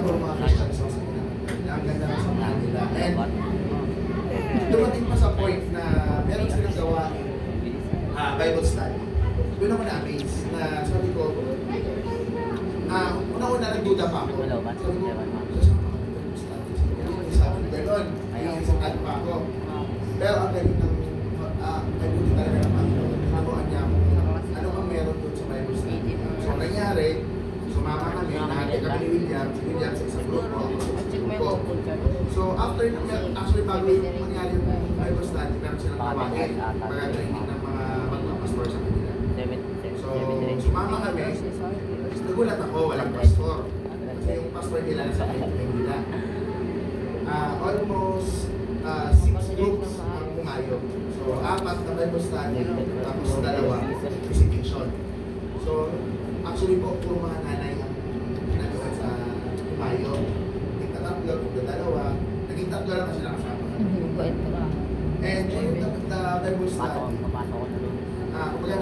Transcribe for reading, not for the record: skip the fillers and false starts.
puro mga Christian songs. Ang ganda ng samahan nila. And dumating pa sa point na meron silang gawain Bible study. Doon ako na-amaze na sabi ko, una-una nagduda pa ako. Sabi ko, sabi ko, gano'n, naiisang pa ako. Pero ang galing ng, ay buti talaga ng Panginoon, nakuhaan niya ako ano ang meron doon sa Bible study. So, ang nangyari, sumama kami, nahanap kami ni William, si William sa isang grupo, ako sa isang grupo. So, after, actually, bago yung mangyari yung Bible study, meron silang tawagin, pag-training ng mga magpapastor sa kanila. So, sumama kami, nagulat ako, walang pastor. Kasi yung pastor nila sa nila. Almost 6 groups ang pumayo. So, 4 na Bible study, tapos 2 visitation. So, actually po, puro mga nanay ang nagawa sa pumayo. Naging tatlo, naging tatlo lang kasi nakasama. And yung the Bible study, kumbaga